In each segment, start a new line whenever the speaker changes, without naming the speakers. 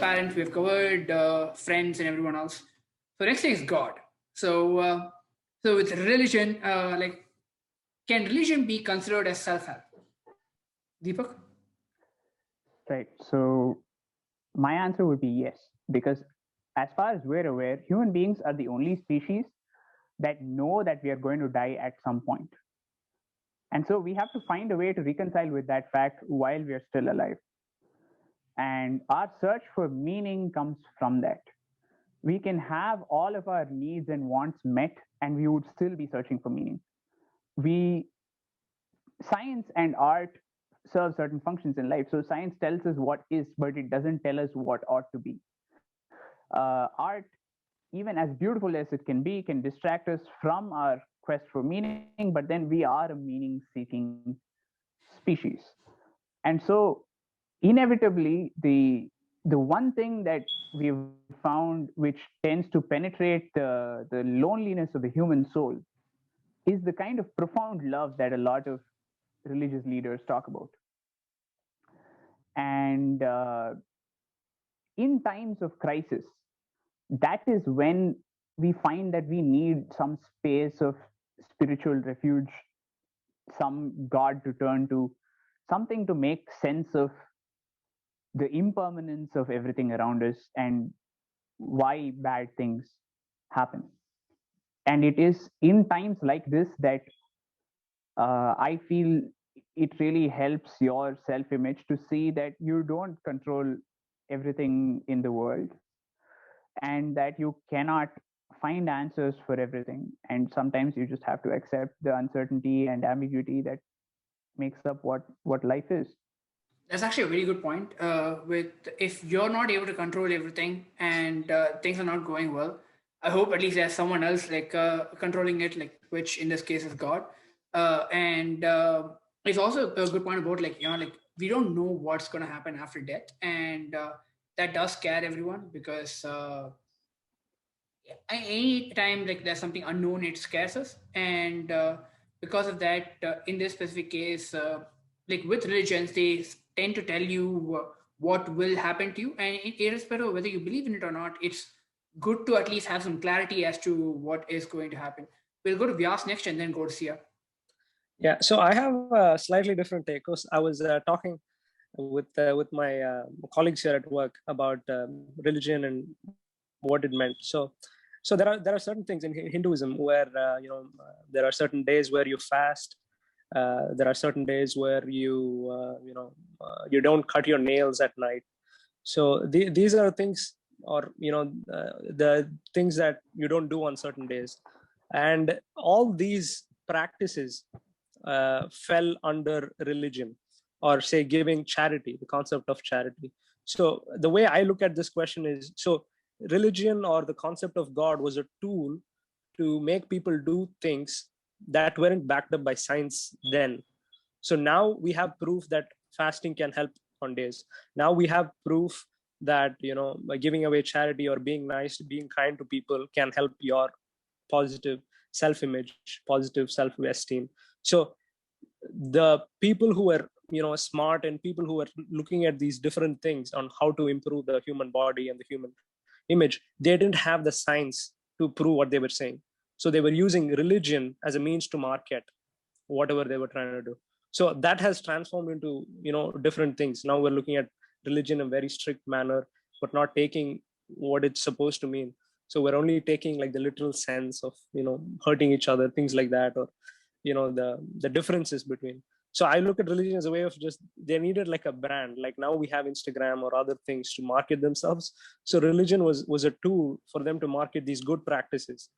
parents, we've covered friends and everyone else. So next thing is God. So with religion, can religion be considered as self-help? Deepak?
Right. So my answer would be yes, because as far as we're aware, human beings are the only species that know that we are going to die at some point. And so we have to find a way to reconcile with that fact while we are still alive. And our search for meaning comes from that. We can have all of our needs and wants met, and we would still be searching for meaning. Science and art serve certain functions in life. So science tells us what is, but it doesn't tell us what ought to be. Art, even as beautiful as it can distract us from our quest for meaning, but then we are a meaning seeking species. And so inevitably the one thing that we've found which tends to penetrate the loneliness of the human soul is the kind of profound love that a lot of religious leaders talk about. And in times of crisis, that is when we find that we need some space of spiritual refuge, some God to turn to, something to make sense of the impermanence of everything around us and why bad things happen. And it is in times like this that I feel it really helps your self image to see that you don't control everything in the world and that you cannot find answers for everything. And sometimes you just have to accept the uncertainty and ambiguity that makes up what life is.
That's actually a very good point. With if you're not able to control everything and things are not going well, I hope at least there's someone else controlling it, which in this case is God. And it's also a good point about we don't know what's going to happen after death, and that does scare everyone because any time there's something unknown, it scares us, and because of that, in this specific case, with religions, they tend to tell you what will happen to you, and irrespective of whether you believe in it or not, it's good to at least have some clarity as to what is going to happen. We'll go to Vyaas next and then go to Sia.
Yeah, so I have a slightly different take. I was talking with my colleagues here at work about religion and what it meant. So there are certain things in Hinduism where there are certain days where you fast. There are certain days where you don't cut your nails at night. So these are things, or the things that you don't do on certain days, and all these practices fell under religion, or say giving charity, the concept of charity. So the way I look at this question is, so religion or the concept of God was a tool to make people do things that weren't backed up by science then. So now we have proof that fasting can help on days. Now we have proof that by giving away charity or being nice, being kind to people can help your positive self-image, positive self-esteem. So the people who were smart and people who were looking at these different things on how to improve the human body and the human image, they didn't have the science to prove what they were saying. So they were using religion as a means to market whatever they were trying to do. So that has transformed into different things. Now we're looking at religion in a very strict manner, but not taking what it's supposed to mean. So we're only taking the literal sense of hurting each other, things like that, or the differences between. So I look at religion as a way of just, they needed a brand. Now we have Instagram or other things to market themselves. So religion was a tool for them to market these good practices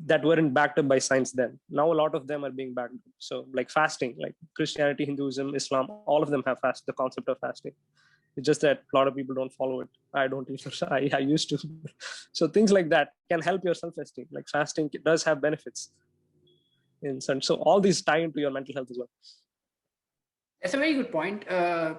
that weren't backed up by science then. Now a lot of them are being backed up. So fasting, Christianity, Hinduism, Islam, all of them have the concept of fasting. It's just that a lot of people don't follow it. I don't either. I used to. So things like that can help your self-esteem. Fasting does have benefits. So all these tie into your mental health as well.
That's a very good point.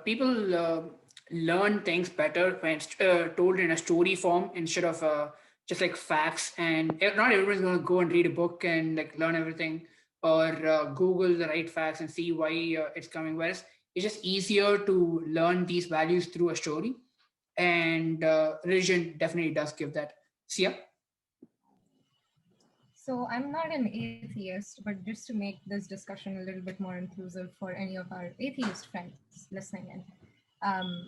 People learn things better when it's told in a story form instead of just facts. And not everyone's going to go and read a book and learn everything, or Google the right facts and see why it's coming. Whereas it's just easier to learn these values through a story. and religion definitely does give that. Sia?
So I'm not an atheist, but just to make this discussion a little bit more inclusive for any of our atheist friends listening in,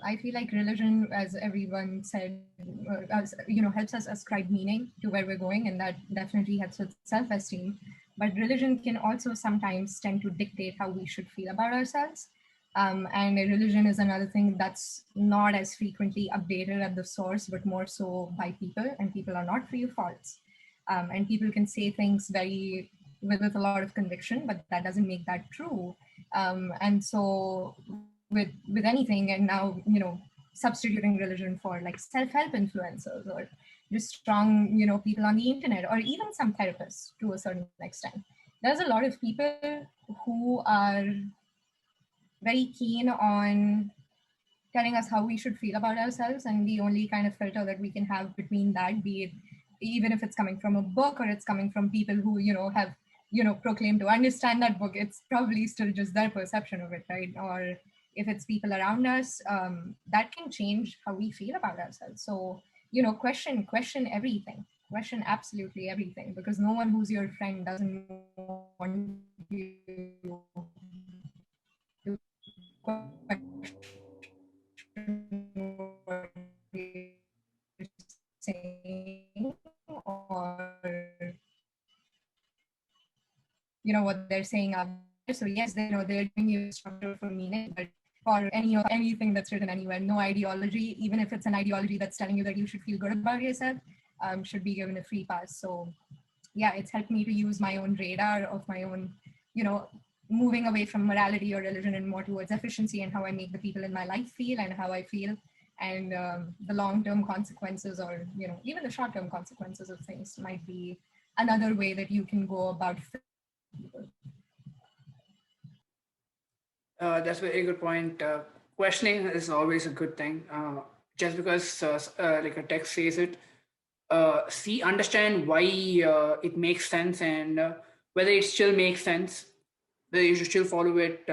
I feel like religion, as everyone said, helps us ascribe meaning to where we're going, and that definitely helps with self-esteem. But religion can also sometimes tend to dictate how we should feel about ourselves. And religion is another thing that's not as frequently updated at the source, but more so by people, and people are not free of faults. And people can say things very with a lot of conviction, but that doesn't make that true. And so with anything, and now substituting religion for like self-help influencers or just strong people on the internet, or even some therapists to a certain extent, there's a lot of people who are very keen on telling us how we should feel about ourselves, and the only kind of filter that we can have between that, be it even if it's coming from a book or it's coming from people who have proclaimed to understand that book, it's probably still just their perception of it, right? Or if it's people around us, that can change how we feel about ourselves. So question everything, question absolutely everything, because no one who's your friend doesn't want you to what you're saying, or what they're saying out there. So yes, they're giving you a structure for meaning, but for anything that's written anywhere, no ideology, even if it's an ideology that's telling you that you should feel good about yourself, should be given a free pass. So yeah, it's helped me to use my own radar of my own, moving away from morality or religion and more towards efficiency and how I make the people in my life feel and how I feel. And the long-term consequences, or even the short-term consequences of things, might be another way that you can go about people.
That's a very good point. Questioning is always a good thing. Just because like a text says it, understand why it makes sense, and whether it still makes sense, whether you should still follow it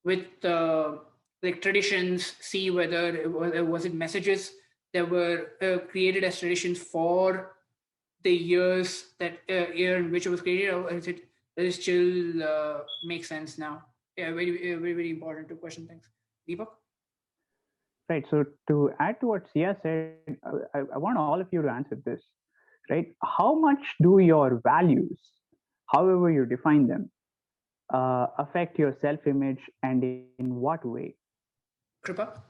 with like traditions. See whether was it messages that were created as traditions for the years that year in which it was created, or is it does it still make sense now? Yeah, very important to question things. Deepak?
Right. So to add to what Sia said, I want all of you to answer this. Right. How much do your values, however you define them, affect your self-image, and in what way?
Krupa,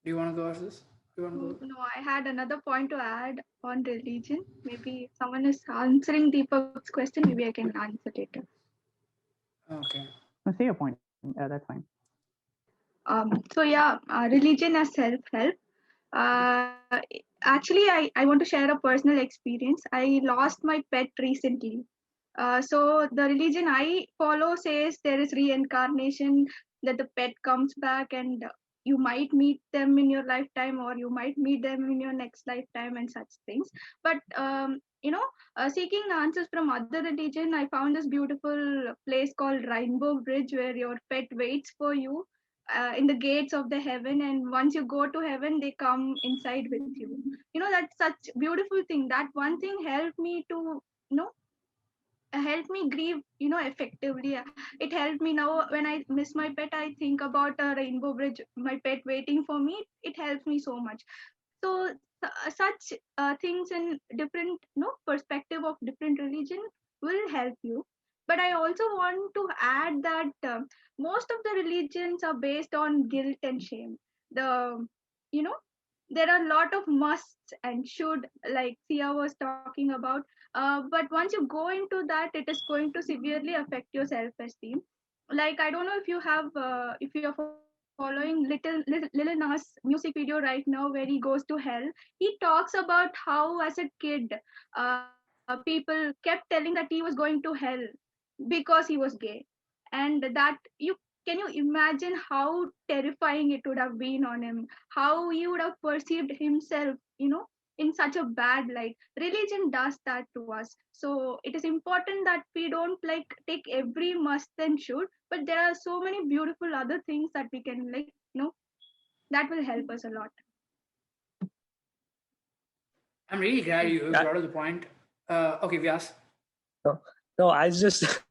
do you want to go after this? Do you want to go?
No, I had another point to add on religion. Maybe if someone is answering Deepak's question, maybe I can answer later.
Okay.
No, say your point. That's fine.
So yeah, religion as self-help. Uh, Actually, I want to share a personal experience. I lost my pet recently. So the religion I follow says there is reincarnation, that the pet comes back and you might meet them in your lifetime, or you might meet them in your next lifetime, and such things. But seeking answers from other religion, I found this beautiful place called Rainbow Bridge, where your pet waits for you in the gates of the heaven, and once you go to heaven, they come inside with you. That's such beautiful thing. That one thing helped me to help me grieve effectively. It helped me. Now when I miss my pet, I think about a rainbow bridge, my pet waiting for me. It helps me so much. So such things in different perspective of different religion will help you. But I also want to add that most of the religions are based on guilt and shame. The you know there are a lot of musts and should, like Sia was talking about. But once you go into that, it is going to severely affect your self-esteem. Like, I don't know if you have, if you're following Lil Nas music video right now, where he goes to hell. He talks about how, as a kid, people kept telling that he was going to hell because he was gay, and that you can you imagine how terrifying it would have been on him, how he would have perceived himself, in such a bad light. Religion does that to us. So it is important that we don't like take every must and should, but there are so many beautiful other things that we can, like, that will help us a lot.
I'm really glad you brought up the point. Okay, Vyas.
No, I just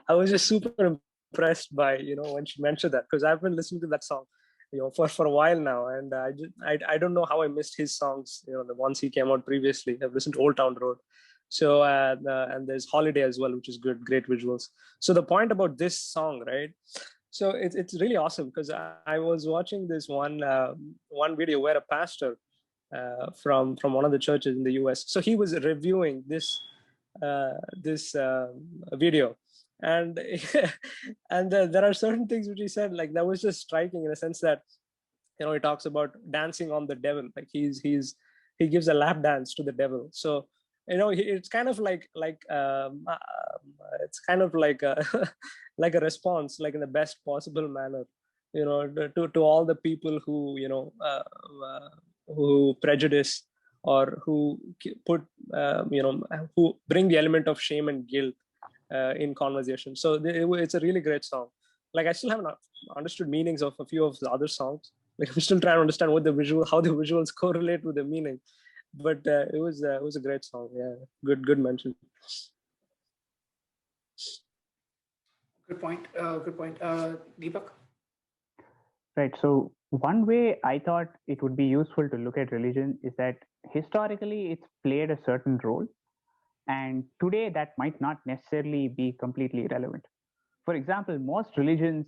I was just super impressed by when she mentioned that, because I've been listening to that song for a while now, and I don't know how I missed his songs, the ones he came out previously. I've listened to Old Town Road, so and there's Holiday as well, which is good, great visuals. So the point about this song, right? So it's really awesome, because I was watching this one video where a pastor from one of the churches in the US, so he was reviewing this video, and and there are certain things which he said, like, that was just striking, in a sense that he talks about dancing on the devil, like he gives a lap dance to the devil. So it's kind of like it's kind of like a like a response, like in the best possible manner, to all the people who who prejudice, or who put who bring the element of shame and guilt in conversation. So it's a really great song. Like, I still haven't understood meanings of a few of the other songs. Like, I'm still trying to understand how the visuals correlate with the meaning. But it was a great song. Yeah, good mention.
Good point. Good point. Deepak.
Right. So one way I thought it would be useful to look at religion is that historically it's played a certain role, and today that might not necessarily be completely relevant. For example, most religions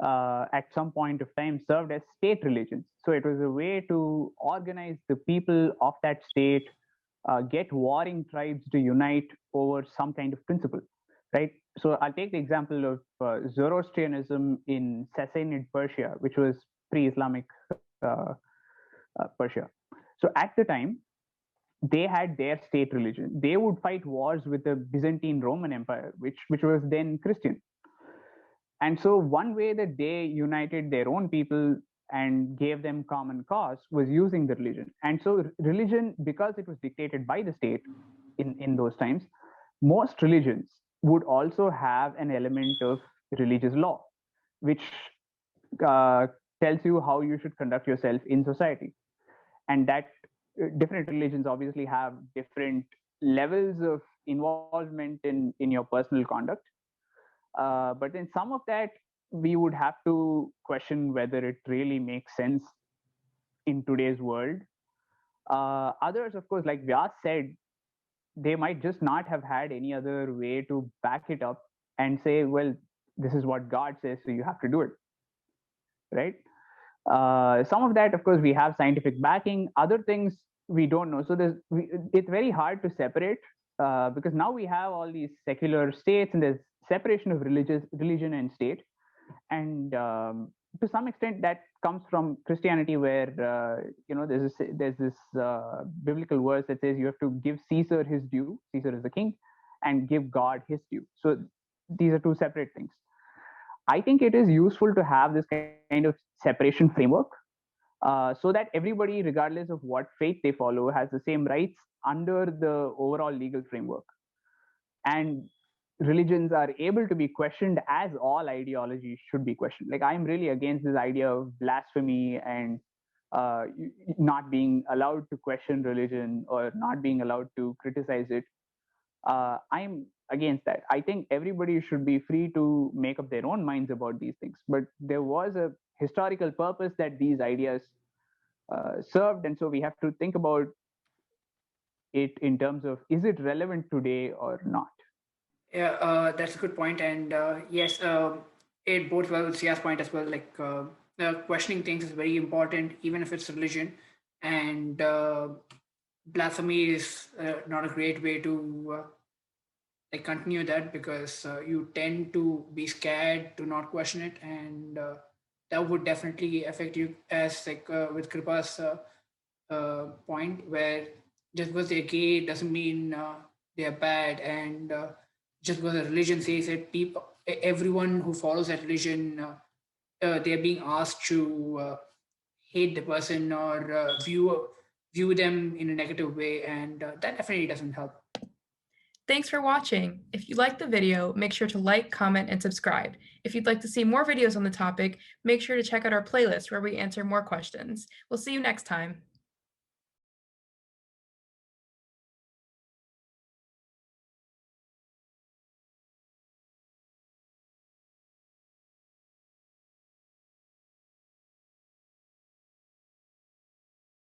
at some point of time served as state religions. So it was a way to organize the people of that state, get warring tribes to unite over some kind of principle, right? So I'll take the example of Zoroastrianism in Sassanid Persia, which was pre-Islamic Persia. So at the time, they had their state religion. They would fight wars with the Byzantine Roman Empire, which was then Christian. And so one way that they united their own people and gave them common cause was using the religion. And so religion, because it was dictated by the state in those times, most religions would also have an element of religious law, which tells you how you should conduct yourself in society. And that different religions obviously have different levels of involvement in your personal conduct. But in some of that, we would have to question whether it really makes sense in today's world. Others, of course, like Vyaas said, they might just not have had any other way to back it up and say, well, this is what God says, so you have to do it, right? Some of that, of course, we have scientific backing. Other things we don't know. So it's very hard to separate because now we have all these secular states, and there's separation of religion and state. And to some extent, that comes from Christianity, where there's this biblical verse that says you have to give Caesar his due. Caesar is the king, and give God his due. So these are two separate things. I think it is useful to have this kind of separation framework so that everybody, regardless of what faith they follow, has the same rights under the overall legal framework. And religions are able to be questioned as all ideologies should be questioned. Like, I'm really against this idea of blasphemy and not being allowed to question religion or not being allowed to criticize it. I'm against that. I think everybody should be free to make up their own minds about these things. But there was a historical purpose that these ideas served. And so we have to think about it in terms of, is it relevant today or not?
Yeah, that's a good point. And yes, it bodes well with Sia's point as well. Like, questioning things is very important, even if it's religion. And blasphemy is not a great way to like continue that, because you tend to be scared to not question it, and that would definitely affect you, as like with Kripa's point, where just because they're gay doesn't mean they're bad, and just because a religion says it, everyone who follows that religion, they're being asked to hate the person or view them in a negative way, and that definitely doesn't help.
Thanks for watching. If you liked the video, make sure to like, comment, and subscribe. If you'd like to see more videos on the topic, make sure to check out our playlist where we answer more questions. We'll see you next time.